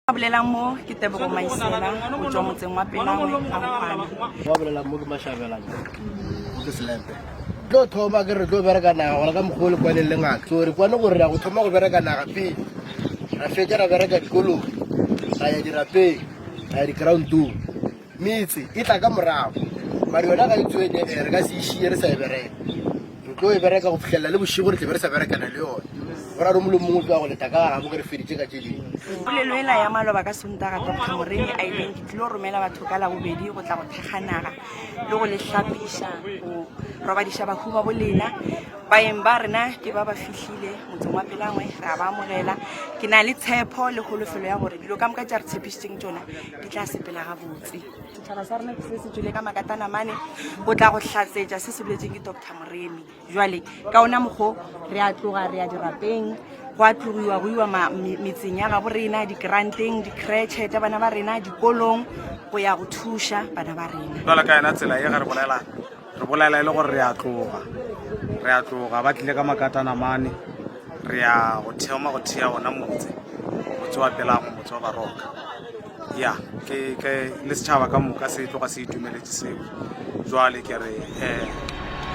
Bolelang mo ke Tebogo Maisela o tswa motseng wa Pelangwe a Mokgwana. Wa bolelang mo ke Mashabelang o ke Selempe tlo thoma ke re tlo bereka naga gona ka mogolo kwa le ngaka so re kwane gore ya go thoma go bereka naga pele ra fetsa ra bereka dikolong ra ya dirapeng ra ya di-ground two metsi e tla ka morago mare yona ka itswene re ka se išie re sa e bereka re tlo e bereka go fitlhelela le bošigo re tle be re sa berekana le yone ora re molo mongwe twa go leta ka ga mo ke re feditse ka tse dingwe Polelo ya maloba ka Sontaga Dr. Moremi a ileng ke tlilo romela batho ka la bobedi go tla go thekga naga le go le hlapiša go robadiša bahu ba bolena baeng ba rena ke ba fihlile motseng wa Pelangwe ra ba amogela ke na le tshepo le kgolofelo ya gore dilo ka moka tša re tshepišitšeng tsona di tla sepela gabotse setšhaba sa rena se se tswile ka makatanamane go tla go hlatsetša se se boletseng ke Dr. Moremi jwale ka ona mokgwa re a tloga re ya dirapeng go a tlogiwa go iwa metseng ya gabo rena di-granteng di-crèche tša bana ba rena dikolong go ya go thuša bana ba rena jwale ka yona tsela ye ga re bolela e le gore re a tloga ba tlile ka makatanamane re ya go thoma go thea ona motse wa Pelangwe motse wa Baroka ya ke le setšhaba ka moka se tloga se itumeletše seo jwale ke re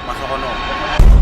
mahlogonolo